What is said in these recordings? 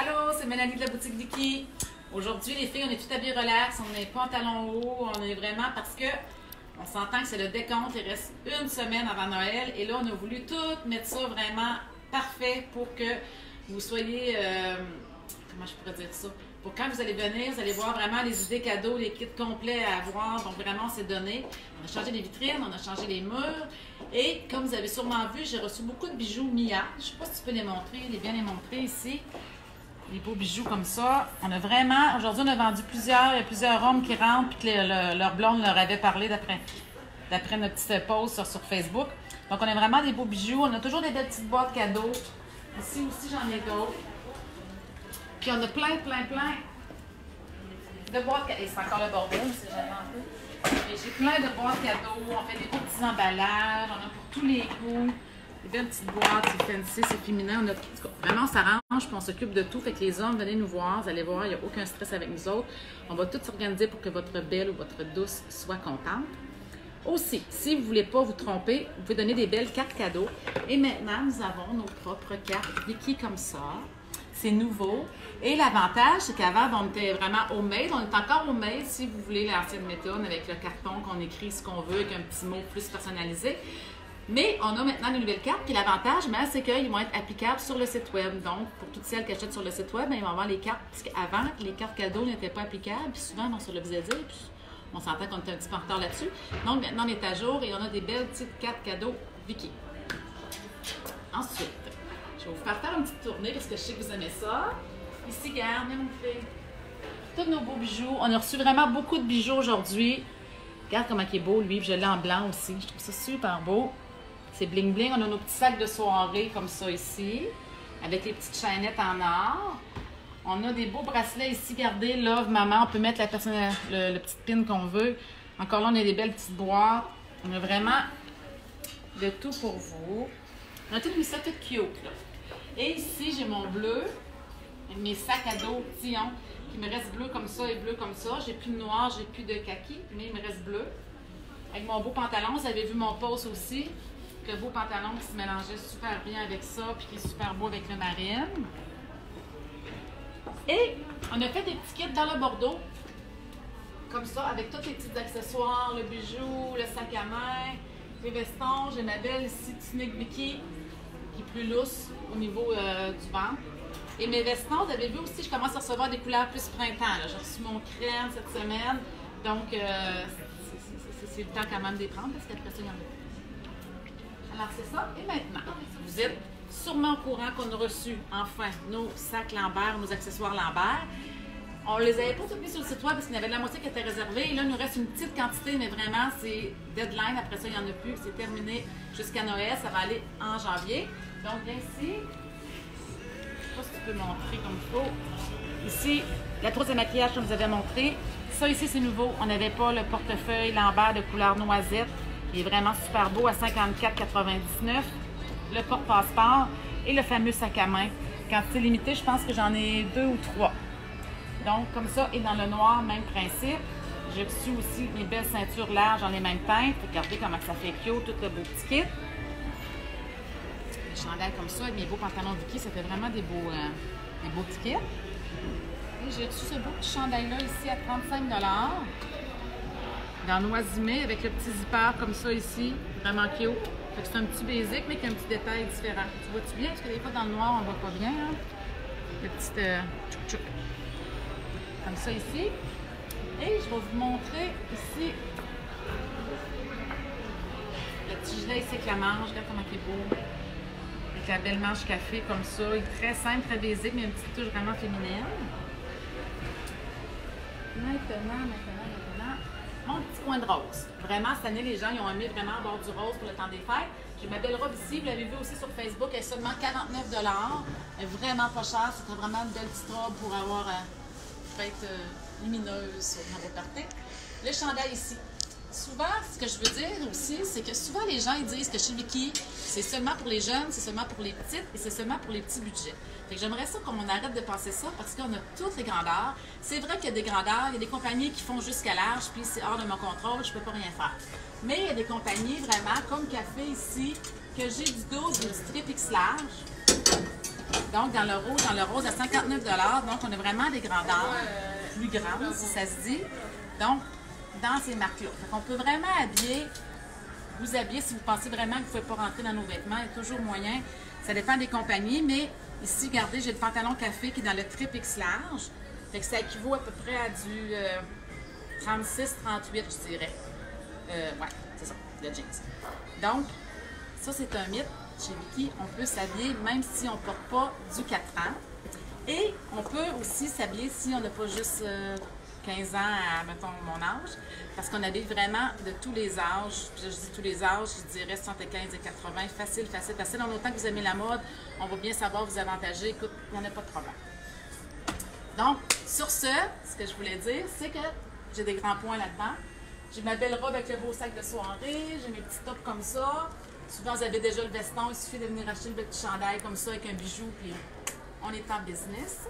Allô, c'est Mélanie de la boutique Vicky. Aujourd'hui, les filles, on est tout habillées relax, on est pantalon haut, on est vraiment parce que on s'entend que c'est le décompte, il reste une semaine avant Noël et là, on a voulu tout mettre ça vraiment parfait pour que vous soyez, comment je pourrais dire ça? Pour quand vous allez venir, vous allez voir vraiment les idées cadeaux, les kits complets à avoir. Donc vraiment, c'est donné. On a changé les vitrines, on a changé les murs. Et comme vous avez sûrement vu, j'ai reçu beaucoup de bijoux Mia. Je ne sais pas si tu peux les montrer, bien les montrer ici. Les beaux bijoux comme ça. On a vraiment, aujourd'hui, on a vendu plusieurs. Il y a plusieurs hommes qui rentrent puis que leur blonde leur avait parlé d'après notre petite post sur Facebook. Donc, on a vraiment des beaux bijoux. On a toujours des belles petites boîtes cadeaux. Ici aussi, j'en ai d'autres. Puis on a plein de boîtes cadeaux. Et c'est encore le bordel, si jamais un peu. Mais j'ai plein de boîtes cadeaux. On fait des beaux petits emballages. On a pour tous les goûts. Des belles petites boîtes, c'est fancy, c'est féminin. On a, vraiment, on s'arrange puis on s'occupe de tout. Fait que les hommes, venez nous voir. Vous allez voir, il n'y a aucun stress avec nous autres. On va tout s'organiser pour que votre belle ou votre douce soit contente. Aussi, si vous ne voulez pas vous tromper, vous pouvez donner des belles cartes cadeaux. Et maintenant, nous avons nos propres cartes Vicky comme ça. C'est nouveau. Et l'avantage, c'est qu'avant, on était vraiment homemade. On est encore homemade si vous voulez l'ancienne méthode avec le carton qu'on écrit ce qu'on veut avec un petit mot plus personnalisé. Mais on a maintenant une nouvelle carte. Puis l'avantage, c'est qu'ils vont être applicables sur le site web. Donc, pour toutes celles qui achètent sur le site web, ils vont avoir les cartes. Parce qu'avant, les cartes cadeaux n'étaient pas applicables. Puis souvent, on se le faisait dire. Puis on s'entend qu'on était un petit peu en retard là-dessus. Donc, maintenant, on est à jour et on a des belles petites cartes cadeaux Vicky. Ensuite, je vais vous faire une petite tournée parce que je sais que vous aimez ça. Ici, regarde, mon fille. Tous nos beaux bijoux. On a reçu vraiment beaucoup de bijoux aujourd'hui. Regarde comment il est beau, lui. Je l'ai en blanc aussi. Je trouve ça super beau. C'est bling bling. On a nos petits sacs de soirée comme ça ici. Avec les petites chaînettes en or. On a des beaux bracelets ici. Regardez, Love, maman. On peut mettre le petit pin qu'on veut. Encore là, on a des belles petites boîtes. On a vraiment de tout pour vous. On a tout mis ça tout cute, là. Et ici, j'ai mon bleu. Mes sacs à dos Tillon. Il me reste bleu comme ça et bleu comme ça. J'ai plus de noir, j'ai plus de kaki, mais il me reste bleu. Avec mon beau pantalon, vous avez vu mon post aussi. Le beau pantalon qui se mélangeait super bien avec ça, puis qui est super beau avec le marine. Et on a fait des petits kits dans le Bordeaux. Comme ça, avec tous les petits accessoires, le bijou, le sac à main, les vestons. J'ai ma belle ici tunique Vicky, qui est plus lousse au niveau du ventre. Et mes vestons, vous avez vu aussi, je commence à recevoir des couleurs plus printemps. J'ai reçu mon crème cette semaine. Donc, c'est le temps quand même de les prendre parce qu'après ça, il y en a plus. Alors, c'est ça. Et maintenant, vous êtes sûrement au courant qu'on a reçu enfin nos sacs Lambert, nos accessoires Lambert. On ne les avait pas tous mis sur le site web parce qu'il y avait de la moitié qui était réservée. Et là, il nous reste une petite quantité, mais vraiment, c'est deadline. Après ça, il n'y en a plus. C'est terminé jusqu'à Noël. Ça va aller en janvier. Donc, bien ici. Je ne sais pas si tu peux montrer comme il faut. Ici, la trousse de maquillage, comme je vous avais montré. Ça, ici, c'est nouveau. On n'avait pas le portefeuille Lambert de couleur noisette. Il est vraiment super beau à 54,99. Le porte-passeport et le fameux sac à main. Quantité limitée, je pense que j'en ai 2 ou 3. Donc, comme ça, et dans le noir, même principe. J'ai reçu aussi mes belles ceintures larges en les mêmes teintes. Regardez comment ça fait cute, tout le beau petit kit. Des chandails comme ça, avec mes beaux pantalons Vicky, ça fait vraiment des beaux tickets. Et j'ai reçu ce beau petit chandail-là ici à 35 $. Dans Noisimé, avec le petit zipper comme ça ici. Vraiment cute. Fait que c'est un petit basic, mais avec un petit détail différent. Tu vois-tu bien? Parce que des fois, dans le noir, on ne voit pas bien. Hein? Le petit tchouk-tchouk. Comme ça ici. Et je vais vous montrer ici le petit gilet ici avec la manche. Regarde comment il est beau. Avec la belle manche café comme ça. Il est très simple, très basique, mais une petite touche vraiment féminine. Maintenant, mon petit coin de rose. Vraiment, cette année, les gens ils ont aimé vraiment avoir du rose pour le temps des fêtes. J'ai ma belle robe ici, vous l'avez vu aussi sur Facebook, elle est seulement 49 $. Elle est vraiment pas chère, c'est vraiment une belle petite robe pour avoir être lumineuse dans vos parties. Le chandail ici. Souvent, ce que je veux dire aussi, c'est que souvent les gens ils disent que chez Vicky, c'est seulement pour les jeunes, c'est seulement pour les petites et c'est seulement pour les petits budgets. Fait que j'aimerais ça qu'on arrête de penser ça parce qu'on a toutes les grandeurs. C'est vrai qu'il y a des grandeurs, il y a des compagnies qui font jusqu'à l'âge, puis c'est hors de mon contrôle, je peux pas rien faire. Mais il y a des compagnies vraiment, comme Café ici, que j'ai du 12 et du triple X large. Donc, dans le rose à 59 $. Donc, on a vraiment des grandeurs plus grandes, si ça se dit. Donc, dans ces marques-là. On peut vraiment vous habiller si vous pensez vraiment que vous ne pouvez pas rentrer dans nos vêtements. Il y a toujours moyen. Ça dépend des compagnies, mais ici, regardez, j'ai le pantalon café qui est dans le triple X large. Fait que ça équivaut à peu près à du 36-38, je dirais. Ouais, c'est ça, le jeans. Donc, ça, c'est un mythe. Chez Vicky, on peut s'habiller même si on ne porte pas du 4 ans. Et on peut aussi s'habiller si on n'a pas juste 15 ans à, mettons, mon âge. Parce qu'on habille vraiment de tous les âges. Puis je dis tous les âges, je dirais 75 et 80. Facile, facile, facile. En autant que vous aimez la mode, on va bien savoir vous avantager. Écoute, il n'y en a pas de problème. Donc, sur ce que je voulais dire, c'est que j'ai des grands points là-dedans. J'ai ma belle robe avec le beau sac de soirée. J'ai mes petits tops comme ça. Souvent, vous avez déjà le veston. Il suffit de venir acheter le petit chandail comme ça avec un bijou. Puis on est en business.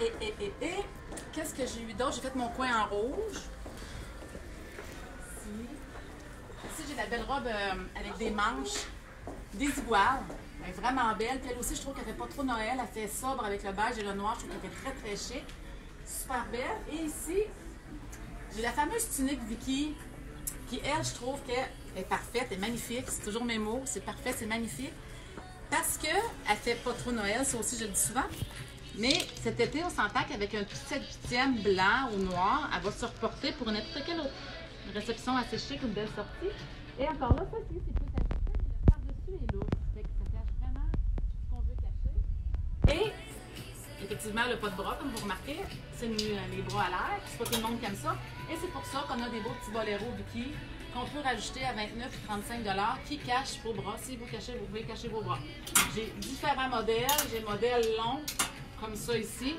Et qu'est-ce que j'ai eu d'autre? J'ai fait mon coin en rouge. Ici, j'ai la belle robe avec des manches, des iguales. Elle est vraiment belle. Puis elle aussi, je trouve qu'elle fait pas trop Noël. Elle fait sobre avec le beige et le noir. Je trouve qu'elle fait très, très chic. Super belle. Et ici, j'ai la fameuse tunique Vicky qui, elle, je trouve qu'elle est parfaite, elle est magnifique. C'est toujours mes mots. C'est parfait, c'est magnifique. Parce qu'elle fait pas trop Noël. Ça aussi, je le dis souvent. Mais cet été, on s'entend qu'avec un petit 7/8 blanc ou noir, elle va se reporter pour n'importe quelle autre réception assez chic, une belle sortie. Et encore là, ça aussi, c'est plus ajusté, mais le par-dessus est lourd. Fait que ça cache vraiment ce qu'on veut cacher. Et effectivement, le pas de bras, comme vous remarquez, c'est les bras à l'air. C'est pas tout le monde qui aime ça. Et c'est pour ça qu'on a des beaux petits boléros Vicky qu'on peut rajouter à 29 et 35 $ qui cachent vos bras. Si vous pouvez cacher vos bras. J'ai différents modèles. J'ai le modèle long, comme ça ici.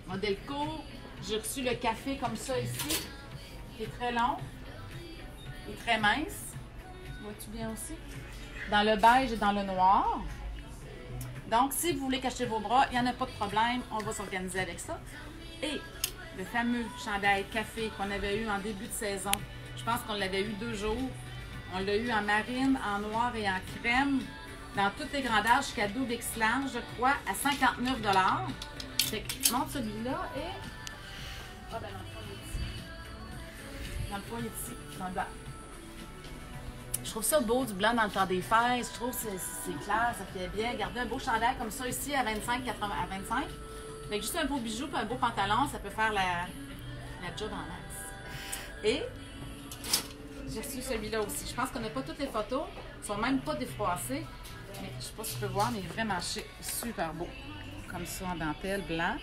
Modèle court. J'ai reçu le café comme ça ici, qui est très long et très mince. Vois-tu bien aussi? Dans le beige et dans le noir. Donc, si vous voulez cacher vos bras, il n'y en a pas de problème. On va s'organiser avec ça. Et le fameux chandail café qu'on avait eu en début de saison, je pense qu'on l'avait eu 2 jours. On l'a eu en marine, en noir et en crème, dans toutes les grandeurs, jusqu'à double X large, je crois, à 59 $. Fait que, montre celui-là et... Ah, ben, dans le fond, il est ici, dans le bas. Je trouve ça beau, du blanc dans le temps des fêtes. Je trouve que c'est clair, ça fait bien. Garder un beau chandail comme ça ici à 25, 80, à 25. Avec juste un beau bijou et un beau pantalon, ça peut faire la job en masse. Et j'ai reçu celui-là aussi. Je pense qu'on n'a pas toutes les photos. Ils ne sont même pas défroissés. Mais je ne sais pas si tu peux voir, mais il est vraiment chic. Super beau. Comme ça, en dentelle, blanc.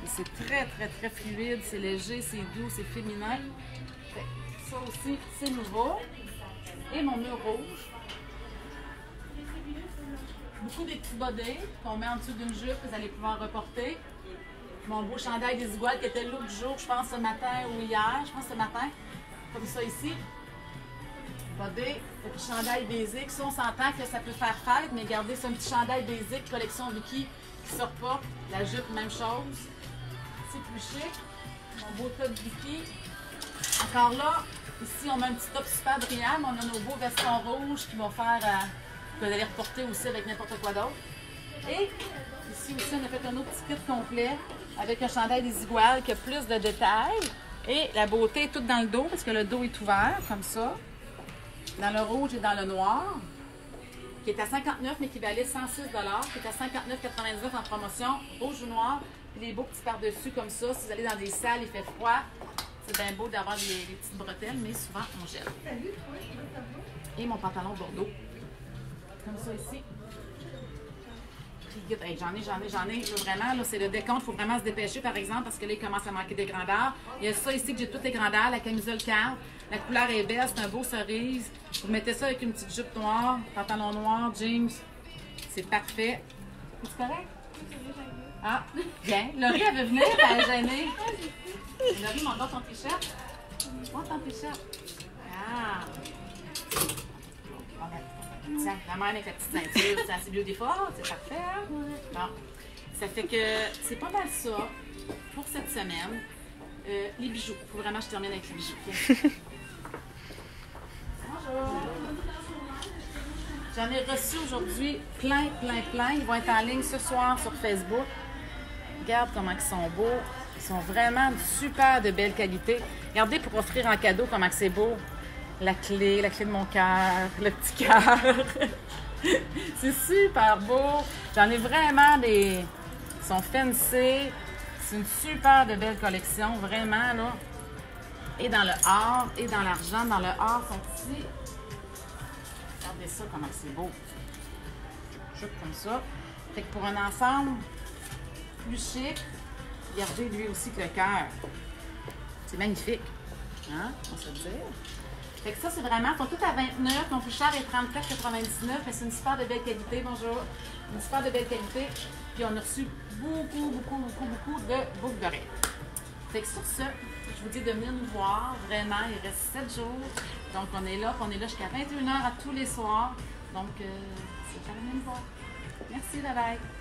Et c'est très, très, très fluide. C'est léger, c'est doux, c'est féminin. Ça aussi, c'est nouveau. Et mon mur rouge. Beaucoup des petits bodés qu'on met en dessous d'une jupe que vous allez pouvoir reporter. Mon beau chandail des iguales qui était le look du jour, je pense ce matin ou hier. Je pense ce matin. Comme ça ici. Bodé, le petit chandail basique. Ça, on s'entend que ça peut faire fête, mais regardez, c'est un petit chandail basique, collection Vicky, qui se reporte. La jupe, même chose. C'est plus chic. Mon beau top Vicky. Encore là, ici, on met un petit top super brillant, mais on a nos beaux vestons rouges qui vont faire, que vous allez reporter aussi avec n'importe quoi d'autre. Et ici aussi, on a fait un autre petit kit complet avec un chandail des iguales qui a plus de détails. Et la beauté est toute dans le dos, parce que le dos est ouvert, comme ça. Dans le rouge et dans le noir, qui est à 59, mais qui valait 106 $, qui est à 59,99 en promotion, rouge ou noir. Puis les beaux petits par-dessus comme ça. Si vous allez dans des salles, il fait froid. C'est bien beau d'avoir les petites bretelles, mais souvent on gèle. Et mon pantalon bordeaux. Comme ça ici. Hey, j'en ai. Vraiment, là, c'est le décompte. Il faut vraiment se dépêcher, par exemple, parce que là, il commence à manquer des grandeurs. Il y a ça ici que j'ai toutes les grandeurs. La camisole carte. La couleur est belle. C'est un beau cerise. Vous mettez ça avec une petite jupe noire, pantalon noir, jeans. C'est parfait. C'est correct? Ah, bien. Laurie, elle veut venir. Elle est gênée. Laurie, m'en donne ton t-shirt. Montre ton t-shirt. Ah. Tiens, la mère avec la petite ceinture, c'est assez beautiful, c'est parfait. Hein? Bon. Ça fait que c'est pas mal ça pour cette semaine. Les bijoux. Il faut vraiment que je termine avec les bijoux. Bonjour. J'en ai reçu aujourd'hui plein. Ils vont être en ligne ce soir sur Facebook. Regarde comment ils sont beaux. Ils sont vraiment super de belle qualité. Regardez pour offrir en cadeau comment c'est beau. La clé de mon cœur, le petit cœur. C'est super beau. J'en ai vraiment des... Ils sont fancy. C'est une super de belle collection, vraiment, là. Et dans le or, et dans l'argent. Dans le or, sont ici. Regardez ça, comment c'est beau. Juste comme ça. Fait que pour un ensemble plus chic, regardez lui aussi que le cœur. C'est magnifique. Hein? On va se le dire. Fait que ça, c'est vraiment, ils sont tous à 29, mon plus cher est 34,99, mais c'est une super de belle qualité, bonjour. Une super de belle qualité. Puis on a reçu beaucoup de boucles d'oreilles. Fait que sur ce, je vous dis de venir nous voir, vraiment, il reste 7 jours. Donc on est là jusqu'à 21h à tous les soirs. Donc, c'est terminé de voir. Merci, bye bye.